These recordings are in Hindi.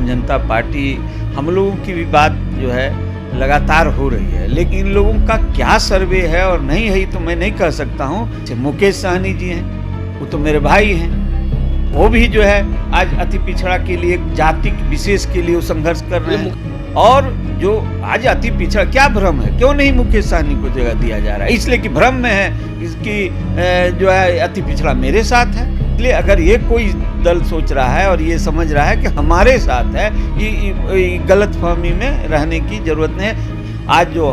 आम जनता पार्टी, हम लोगों की भी बात जो है लगातार हो रही है, लेकिन इन लोगों का क्या सर्वे है और नहीं है तो मैं नहीं कह सकता हूँ। मुकेश सहनी जी हैं, वो तो मेरे भाई हैं, वो भी जो है आज अति पिछड़ा के लिए, जाति विशेष के लिए वो संघर्ष कर रहे हैं। और जो आज अति पिछड़ा, क्या भ्रम है, क्यों नहीं मुकेश सहनी को जगह दिया जा रहा है? इसलिए कि भ्रम में है इसकी जो है अति पिछड़ा मेरे साथ है। इसलिए अगर ये कोई दल सोच रहा है और ये समझ रहा है कि हमारे साथ है, ये गलतफहमी में रहने की जरूरत नहीं है। आज जो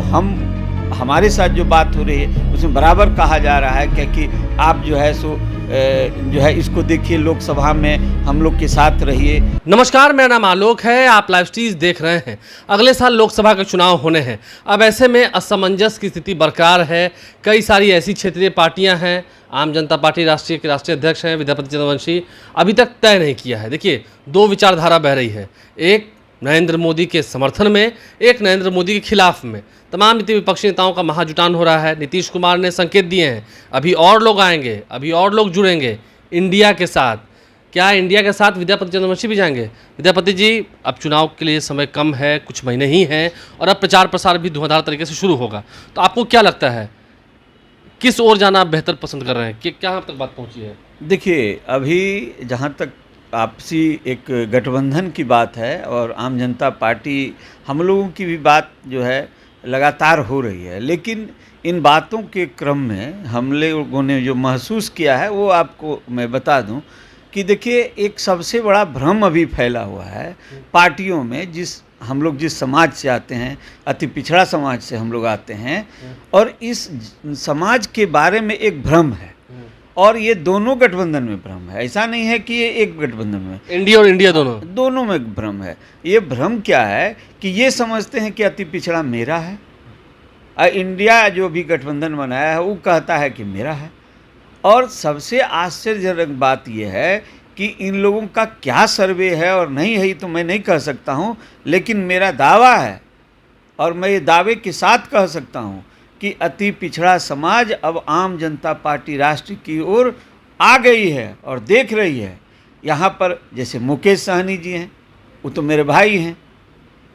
हमारे साथ जो बात हो रही है उसमें बराबर कहा जा रहा है क्योंकि आप जो है सो जो है इसको देखिए, लोकसभा में हम लोग के साथ रहिए। नमस्कार, मेरा नाम आलोक है, आप लाइव स्ट्रीम देख रहे हैं। अगले साल लोकसभा के चुनाव होने हैं। अब ऐसे में असमंजस की स्थिति बरकरार है। कई सारी ऐसी क्षेत्रीय पार्टियां हैं। आम जनता पार्टी राष्ट्रीय के राष्ट्रीय अध्यक्ष हैं विद्यापति चंद्रवंशी, अभी तक तय नहीं किया है। देखिए, दो विचारधारा बह रही है, एक नरेंद्र मोदी के समर्थन में, एक नरेंद्र मोदी के खिलाफ में। तमाम विपक्षी नेताओं का महाजुटान हो रहा है। नीतीश कुमार ने संकेत दिए हैं, अभी और लोग आएंगे, अभी और लोग जुड़ेंगे इंडिया के साथ। क्या इंडिया के साथ विद्यापति चंद्रवंशी भी जाएंगे? विद्यापति जी, अब चुनाव के लिए समय कम है, कुछ महीने ही हैं, और अब प्रचार प्रसार भी धुआंधार तरीके से शुरू होगा। तो आपको क्या लगता है, किस ओर जाना आप बेहतर पसंद कर रहे हैं? कि क्या तक बात पहुँची है? देखिए, अभी जहाँ तक आपसी एक गठबंधन की बात है और आम जनता पार्टी, हम लोगों की भी बात जो है लगातार हो रही है, लेकिन इन बातों के क्रम में हम लोगों ने जो महसूस किया है वो आपको मैं बता दूं कि देखिए, एक सबसे बड़ा भ्रम अभी फैला हुआ है पार्टियों में। हम लोग जिस समाज से आते हैं, अति पिछड़ा समाज से हम लोग आते हैं, और इस समाज के बारे में एक भ्रम है, और ये दोनों गठबंधन में भ्रम है। ऐसा नहीं है कि ये एक गठबंधन में, इंडिया और इंडिया दोनों में भ्रम है। ये भ्रम क्या है कि ये समझते हैं कि अति पिछड़ा मेरा है, इंडिया जो भी गठबंधन बनाया है वो कहता है कि मेरा है। और सबसे आश्चर्यजनक बात यह है कि इन लोगों का क्या सर्वे है और नहीं है तो मैं नहीं कह सकता हूँ, लेकिन मेरा दावा है और मैं ये दावे के साथ कह सकता हूँ कि अति पिछड़ा समाज अब आम जनता पार्टी राष्ट्र की ओर आ गई है और देख रही है। यहाँ पर जैसे मुकेश सहनी जी हैं, वो तो मेरे भाई हैं,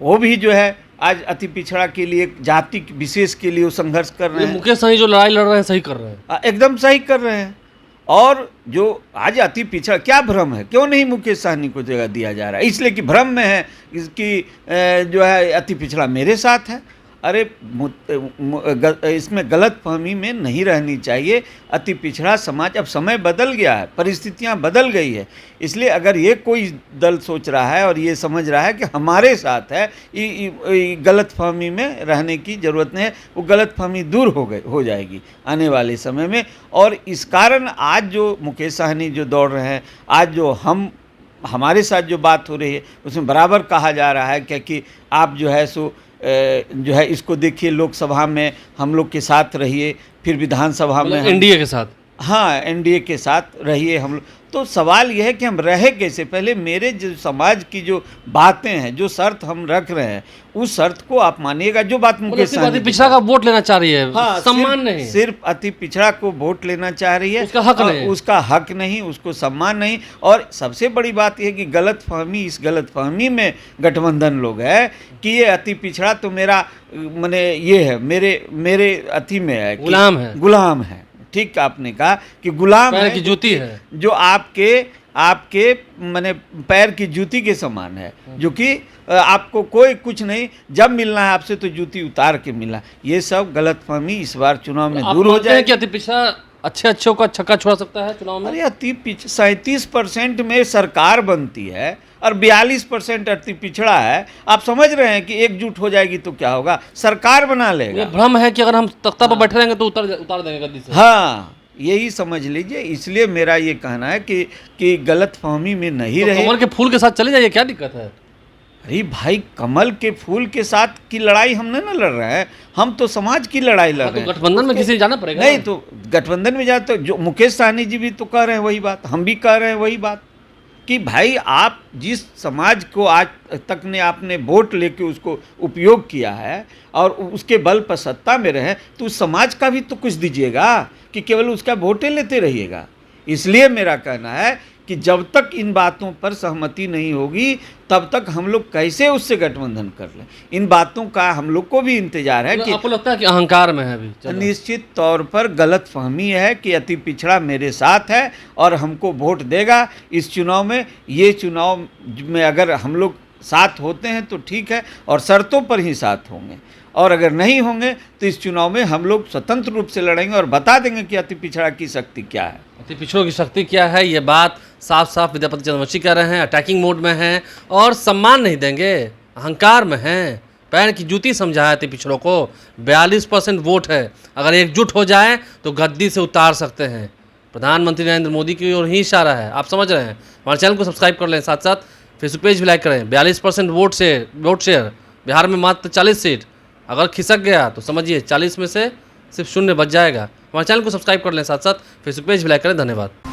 वो भी जो है आज अति पिछड़ा के लिए, जाति विशेष के लिए वो संघर्ष कर रहे हैं। मुकेश सहनी जो लड़ाई लड़ रहे हैं सही कर रहे हैं, एकदम सही कर रहे हैं। और जो आज अति पिछड़ा, क्या भ्रम है, क्यों नहीं मुकेश सहनी को जगह दिया जा रहा है? इसलिए कि भ्रम में है इसकी जो है अति पिछड़ा मेरे साथ है। अरे इसमें गलतफहमी में नहीं रहनी चाहिए। अति पिछड़ा समाज, अब समय बदल गया है, परिस्थितियां बदल गई है। इसलिए अगर ये कोई दल सोच रहा है और ये समझ रहा है कि हमारे साथ है, ये गलतफहमी में रहने की ज़रूरत नहीं है। वो गलतफहमी दूर हो जाएगी आने वाले समय में। और इस कारण आज जो मुकेश सहनी जो दौड़ रहे हैं, आज जो हमारे साथ जो बात हो रही है उसमें बराबर कहा जा रहा है क्योंकि आप जो है सो जो है इसको देखिए, लोकसभा में हम लोग के साथ रहिए, फिर विधानसभा में एनडीए के साथ, हाँ एनडीए के साथ रहिए हम लोग। तो सवाल यह है कि हम रहे कैसे? पहले मेरे जो समाज की जो बातें हैं, जो शर्त हम रख रहे हैं, उस शर्त को आप मानिएगा। जो बात मुकेश अति पिछड़ा का वोट लेना चाह रही है, हाँ, सम्मान नहीं, सिर्फ अति पिछड़ा को वोट लेना चाह रही है, उसका हक नहीं, उसका हक नहीं, उसको सम्मान नहीं। और सबसे बड़ी बात यह कि गलतफहमी, इस गलतफहमी में गठबंधन लोग है कि ये अति पिछड़ा तो मेरा माने ये है, मेरे अति में है, गुलाम है। ठीक आपने कहा कि गुलाम है, की जूती है, जो आपके माने पैर की जूती के समान है, जो कि आपको कोई कुछ नहीं, जब मिलना है आपसे तो जूती उतार के मिला। ये सब गलतफहमी इस बार चुनाव में दूर हो जाए। कि अति पिछड़ा अच्छे का छक्का छोड़ा सकता है चुनाव में? अरे अति 37% में सरकार बनती है और 42% अति पिछड़ा है। आप समझ रहे हैं कि एकजुट हो जाएगी तो क्या होगा? सरकार बना लेगा। भ्रम है कि अगर हम तख्ता पर बैठे रहेंगे तो उतार देंगे गद्दी से। हाँ, यही समझ लीजिए। इसलिए मेरा ये कहना है कि गलतफहमी में नहीं रहे। कमल के फूल के साथ चले जाइए, क्या दिक्कत है? अरे भाई, कमल के फूल के साथ की लड़ाई हम नहीं लड़ रहे हैं, हम तो समाज की लड़ाई लड़ रहे हैं। गठबंधन में किसी जाना पड़ेगा नहीं, तो गठबंधन में जाते जो मुकेश सहनी जी भी तो कह रहे हैं वही बात, हम भी कह रहे हैं वही बात कि भाई, आप जिस समाज को आज तक ने आपने वोट लेके उसको उपयोग किया है और उसके बल पर सत्ता में रहे, तो उस समाज का भी तो कुछ दीजिएगा कि केवल उसका वोटें लेते रहिएगा। इसलिए मेरा कहना है कि जब तक इन बातों पर सहमति नहीं होगी तब तक हम लोग कैसे उससे गठबंधन कर लें। इन बातों का हम लोग को भी इंतजार है कि आपको लगता है कि अहंकार में है अभी? चलो। निश्चित तौर पर गलतफहमी है कि अति पिछड़ा मेरे साथ है और हमको वोट देगा इस चुनाव में। ये चुनाव में अगर हम लोग साथ होते हैं तो ठीक है और शर्तों पर ही साथ होंगे, और अगर नहीं होंगे तो इस चुनाव में हम लोग स्वतंत्र रूप से लड़ेंगे और बता देंगे कि अति पिछड़ा की शक्ति क्या है। अति पिछड़ों की शक्ति क्या है, ये बात साफ साफ विद्यापति चंद्रवंशी कह रहे हैं। अटैकिंग मोड में हैं और सम्मान नहीं देंगे, अहंकार में हैं, पैर की जूती समझा है अति पिछड़ों को। 42% वोट है, अगर एकजुट हो जाए तो गद्दी से उतार सकते हैं। प्रधानमंत्री नरेंद्र मोदी की ओर ही इशारा है, आप समझ रहे हैं। हमारे चैनल को सब्सक्राइब कर लें, साथ साथ फेसबुक पेज भी लाइक करें। 42% वोट शेयर, बिहार में मात्र 40 सीट। अगर खिसक गया तो समझिए 40 में से सिर्फ 0 बच जाएगा। हमारे चैनल को सब्सक्राइब कर लें, साथ साथ फेसबुक पेज भी लाइक करें। धन्यवाद।